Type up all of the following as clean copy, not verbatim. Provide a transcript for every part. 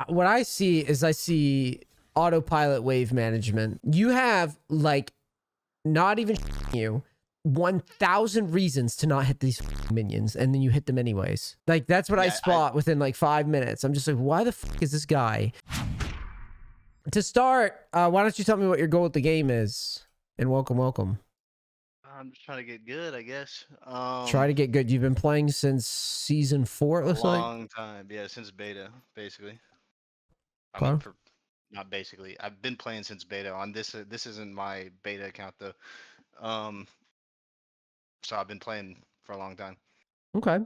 What I see is I see autopilot wave management. You have like not even you 1,000 reasons to not hit these minions, and then you hit them anyways. Like that's what I spot within like 5 minutes. I'm just like, why the fuck is this guy? To start, why don't you tell me what your goal with the game is? And welcome. I'm just trying to get good, I guess. Try to get good. You've been playing since season 4, it looks like. A long time, yeah, since beta, basically. I Okay. mean, not basically. I've been playing since beta. On this, this isn't my beta account though. So I've been playing for a long time. Okay.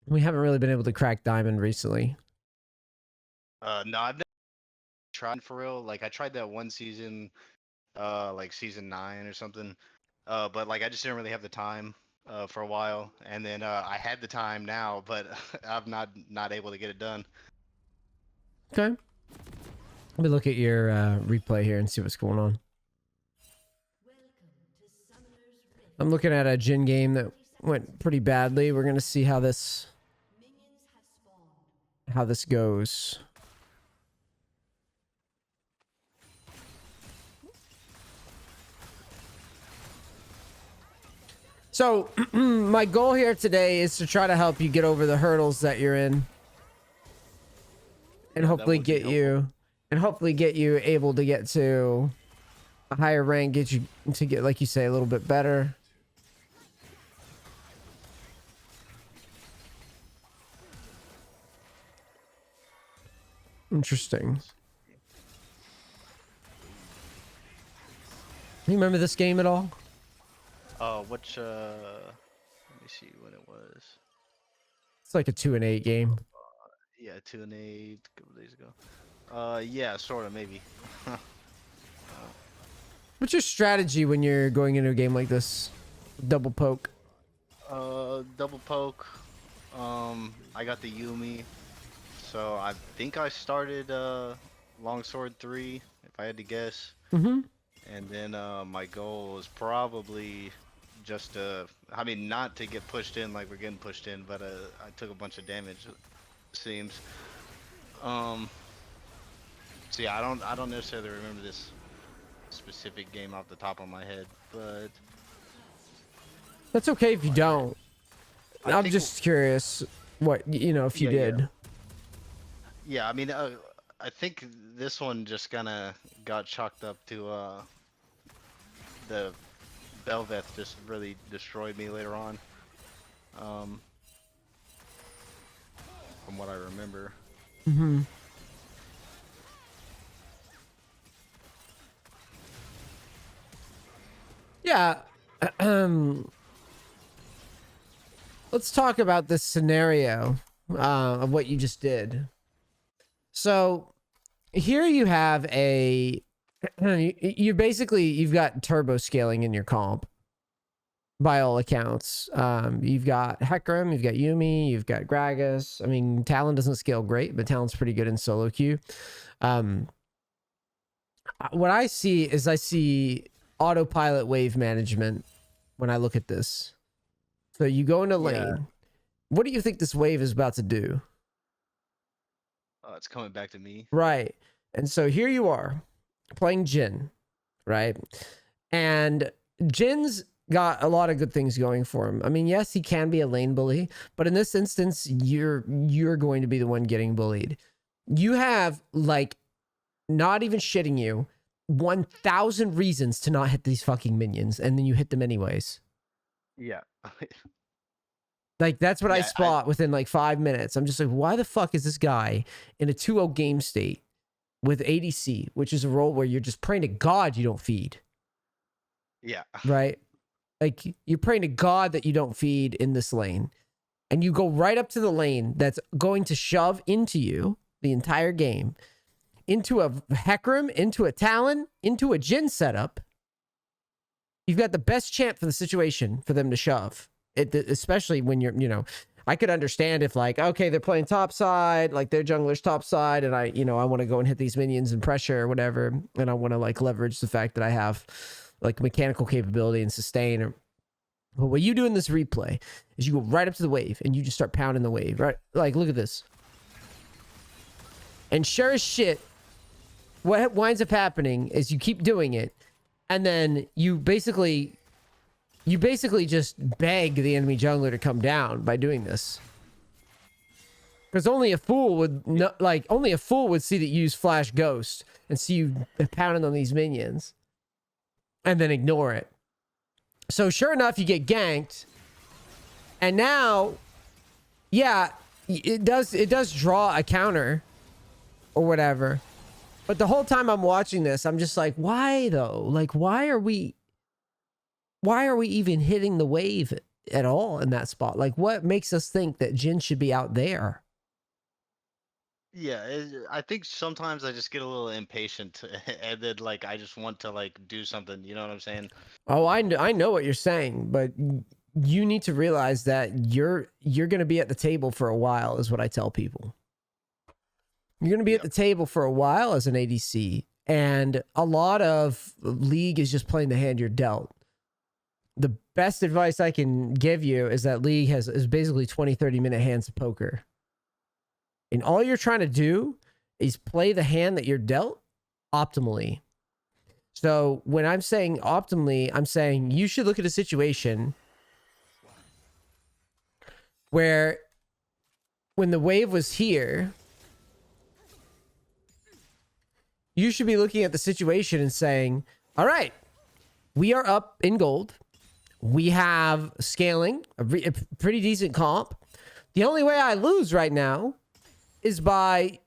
We haven't really been able to crack diamond recently. No, I've never tried for real. Like I tried that one season, like season 9 or something. But like I just didn't really have the time for a while, and then I had the time now, but I'm not able to get it done. Okay. Let me look at your replay here and see what's going on. I'm looking at a Jin game that went pretty badly. We're gonna see how this goes. So my goal here today is to try to help you get over the hurdles that you're in, and hopefully get you able to get to a higher rank, get you to get, like you say, a little bit better. Interesting. You remember this game at all? Let me see when it was. It's like a 2-8 game. Yeah, 2-8 a couple days ago. Yeah, sort of, maybe. What's your strategy when you're going into a game like this? Double poke. Double poke. I got the Yumi. So I think I started Longsword 3, if I had to guess. Mm-hmm. And then my goal was probably just I mean, not to get pushed in like we're getting pushed in, but I took a bunch of damage, it seems. So yeah, I don't necessarily remember this specific game off the top of my head, but That's okay if you don't. I'm just curious what, you know, if you did. Yeah, I mean, I think this one just kind of got chalked up to the Belveth just really destroyed me later on. From what I remember. Mm-hmm. Yeah. Let's talk about this scenario of what you just did. So here you have a you've got turbo scaling in your comp by all accounts. You've got Hecarim, you've got Yumi, you've got Gragas. I mean, Talon doesn't scale great, but Talon's pretty good in solo queue. What I see is I see autopilot wave management when I look at this. So you go into lane. What do you think this wave is about to do? It's coming back to me. Right. And so here you are playing Jin, right? And Jin's got a lot of good things going for him. I mean, yes, he can be a lane bully, but in this instance, you're going to be the one getting bullied. You have, like, not even shitting you, 1,000 reasons to not hit these fucking minions, and then you hit them anyways. Yeah. Like, that's what I spot within like 5 minutes. I'm just like, why the fuck is this guy in a 2-0 game state with ADC, which is a role where you're just praying to God you don't feed? Yeah. Right? Like, you're praying to God that you don't feed in this lane. And you go right up to the lane that's going to shove into you the entire game, into a Hecarim, into a Talon, into a Jin setup. You've got the best champ for the situation for them to shove. Especially when you're, you know, I could understand if like, okay, they're playing top side, like their jungler's top side, and I want to go and hit these minions and pressure or whatever, and I want to like leverage the fact that I have like mechanical capability and sustain. But what you do in this replay is you go right up to the wave and you just start pounding the wave, right? Like, look at this. And sure as shit, what winds up happening is you keep doing it, and then you basically just beg the enemy jungler to come down by doing this. Because only a fool would only a fool would see that you use Flash Ghost and see you pounding on these minions, and then ignore it. So sure enough, you get ganked, and now, yeah, it does draw a counter or whatever. But the whole time I'm watching this, I'm just like, why though? Like, why are we even hitting the wave at all in that spot? Like, what makes us think that Jhin should be out there? Yeah, I think sometimes I just get a little impatient, and then like I just want to like do something. You know what I'm saying? Oh, I know what you're saying, but you need to realize that you're going to be at the table for a while, is what I tell people. You're going to be at the table for a while as an ADC, and a lot of League is just playing the hand you're dealt. The best advice I can give you is that League is basically 20, 30-minute hands of poker. And all you're trying to do is play the hand that you're dealt optimally. So when I'm saying optimally, I'm saying you should look at a situation where when the wave was here, you should be looking at the situation and saying, all right, we are up in gold. We have scaling, a pretty decent comp. The only way I lose right now is by,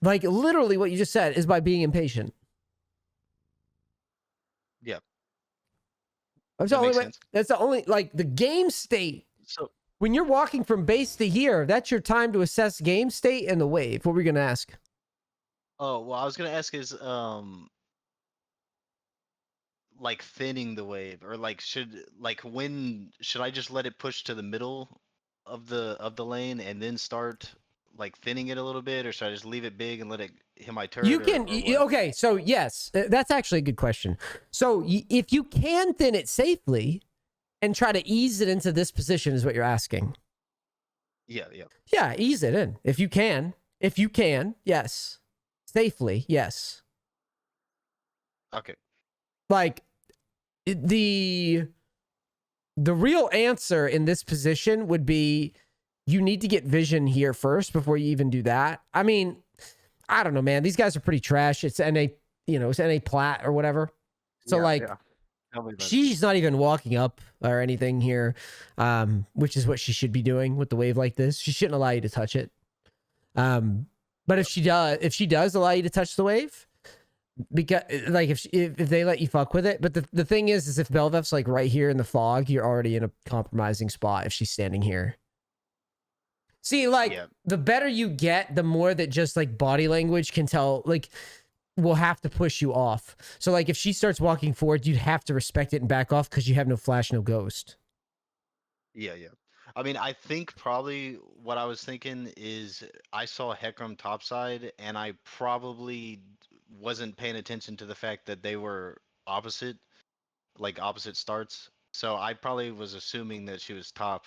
like, literally what you just said, is by being impatient. Yeah. That's the only way. That's the only, like, the game state. So when you're walking from base to here, that's your time to assess game state and the wave. What were you going to ask? oh well, I was gonna ask is like thinning the wave, or like when should I just let it push to the middle of the lane and then start like thinning it a little bit, or should I just leave it big and let it hit my turret? You can, okay, so yes, that's actually a good question. So if you can thin it safely and try to ease it into this position is what you're asking. Yeah, ease it in. If you can, yes. Safely, yes. Okay. Like, the real answer in this position would be you need to get vision here first before you even do that. I mean, I don't know, man. These guys are pretty trash. It's NA, it's NA plat or whatever. So she's not even walking up or anything here, which is what she should be doing with the wave like this. She shouldn't allow you to touch it. But if she does allow you to touch the wave, because like if they let you fuck with it. But the thing is if Bel'Veth's like right here in the fog, you're already in a compromising spot if she's standing here. See, like, the better you get, the more that just like body language can tell, like, will have to push you off. So like if she starts walking forward, you'd have to respect it and back off because you have no flash, no ghost. Yeah. I mean, I think probably what I was thinking is I saw Hecarim topside, and I probably wasn't paying attention to the fact that they were opposite starts. So I probably was assuming that she was top.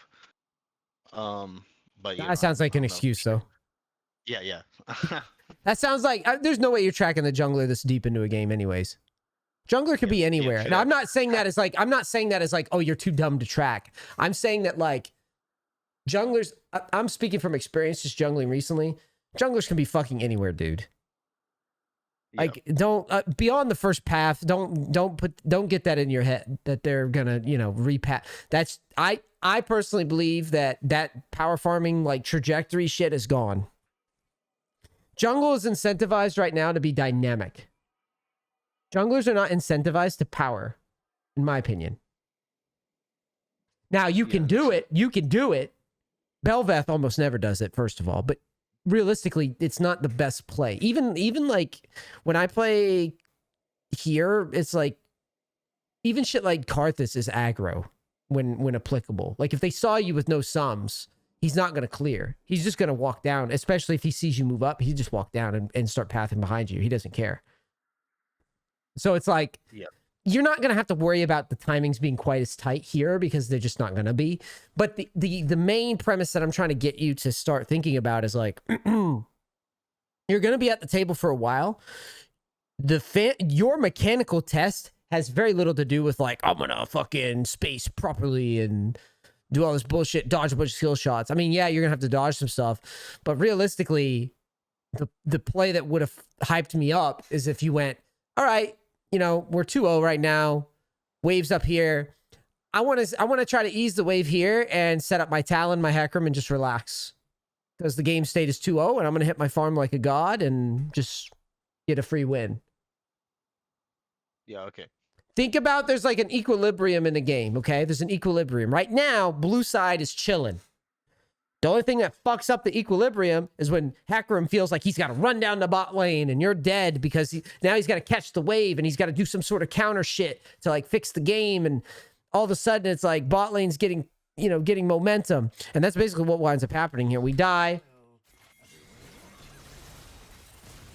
But that sounds like an excuse, though. Yeah. That sounds like there's no way you're tracking the jungler this deep into a game, anyways. Jungler could be anywhere. Now, I'm not saying that as like, oh, you're too dumb to track. I'm saying that like junglers. I'm speaking from experience, just jungling recently. Junglers can be fucking anywhere, dude. Like, don't beyond the first path. Don't get that in your head that they're gonna repat. That's I personally believe that power farming like trajectory shit is gone. Jungle is incentivized right now to be dynamic. Junglers are not incentivized to power, in my opinion. Now you can do it. You can do it. Bel'Veth almost never does it, first of all, but realistically, it's not the best play. Even like when I play here, it's like even shit like Karthus is aggro when applicable. Like if they saw you with no sums, he's not going to clear. He's just going to walk down, especially if he sees you move up. He just walk down and start pathing behind you. He doesn't care. So it's like, you're not going to have to worry about the timings being quite as tight here because they're just not going to be. But the main premise that I'm trying to get you to start thinking about is like, you're going to be at the table for a while. Your mechanical test has very little to do with like, I'm going to fucking space properly and do all this bullshit, dodge a bunch of skill shots. I mean, yeah, you're going to have to dodge some stuff, but realistically, the play that would have hyped me up is if you went, all right, you know, we're 2-0 right now, waves up here. I want to try to ease the wave here and set up my Talon, my Hecarim, and just relax. Because the game state is 2-0, and I'm going to hit my farm like a god and just get a free win. Yeah, okay. Think about there's like an equilibrium in the game, okay? There's an equilibrium. Right now, blue side is chilling. The only thing that fucks up the equilibrium is when Hecarim feels like he's got to run down the bot lane and you're dead because now he's got to catch the wave and he's got to do some sort of counter shit to like fix the game. And all of a sudden it's like bot lane's getting momentum. And that's basically what winds up happening here. We die.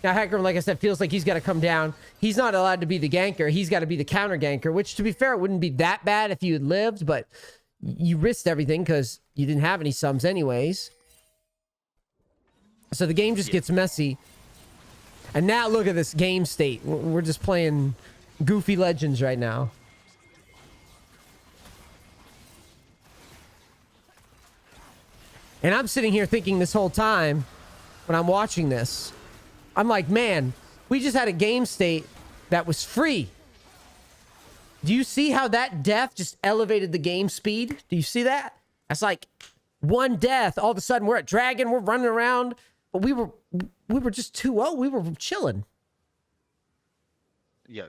Now Hecarim, like I said, feels like he's got to come down. He's not allowed to be the ganker. He's got to be the counter ganker, which to be fair, it wouldn't be that bad if you had lived, but you risked everything because you didn't have any sums anyways. So the game just gets messy. And now look at this game state. We're just playing goofy legends right now. And I'm sitting here thinking this whole time when I'm watching this, I'm like, man, we just had a game state that was free. Do you see how that death just elevated the game speed? Do you see that? That's like one death. All of a sudden, we're at Dragon. We're running around. But we were just 2-0. We were chilling. Yeah.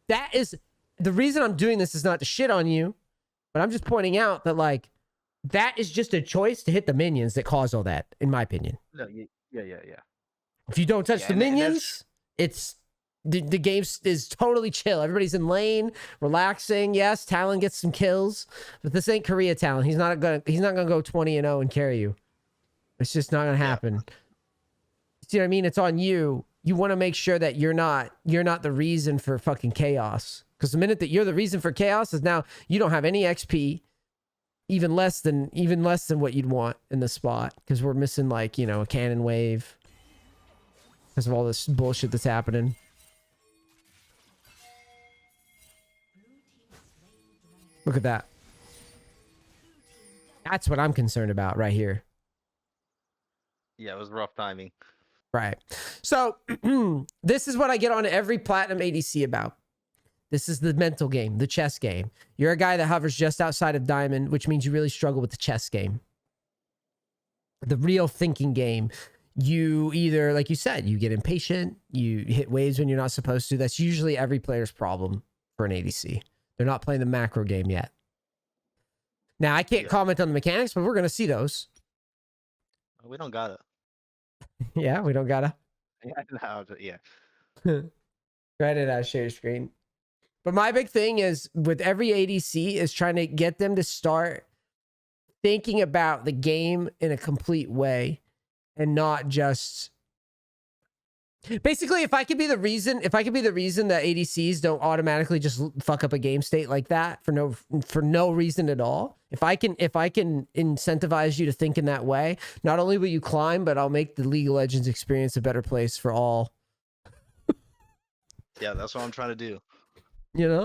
That is the reason I'm doing this is not to shit on you, but I'm just pointing out that like that is just a choice to hit the minions that cause all that, in my opinion. No, yeah. If you don't touch the minions, it's the game is totally chill. Everybody's in lane, relaxing. Yes, Talon gets some kills, but this ain't Korea Talon. He's not gonna go 20-0 and carry you. It's just not gonna happen. Yeah. See what I mean? It's on you. You want to make sure that you're not the reason for fucking chaos. Because the minute that you're the reason for chaos is now you don't have any XP, even less than what you'd want in the spot. Because we're missing like, a cannon wave. Because of all this bullshit that's happening. Look at that. That's what I'm concerned about right here. Yeah, it was rough timing. Right. So this is what I get on every Platinum ADC about. This is the mental game, the chess game. You're a guy that hovers just outside of Diamond, which means you really struggle with the chess game. The real thinking game. You either, like you said, you get impatient, you hit waves when you're not supposed to. That's usually every player's problem for an ADC. They're not playing the macro game yet. Now, I can't comment on the mechanics, but we're going to see those. We don't gotta. Yeah, we don't gotta. Yeah. Right it out, share your screen. But my big thing is with every ADC is trying to get them to start thinking about the game in a complete way and not just basically if I could be the reason that ADCs don't automatically just fuck up a game state like that for no reason at all. If I can incentivize you to think in that way, not only will you climb, but I'll make the League of Legends experience a better place for all. Yeah, that's what I'm trying to do. You know?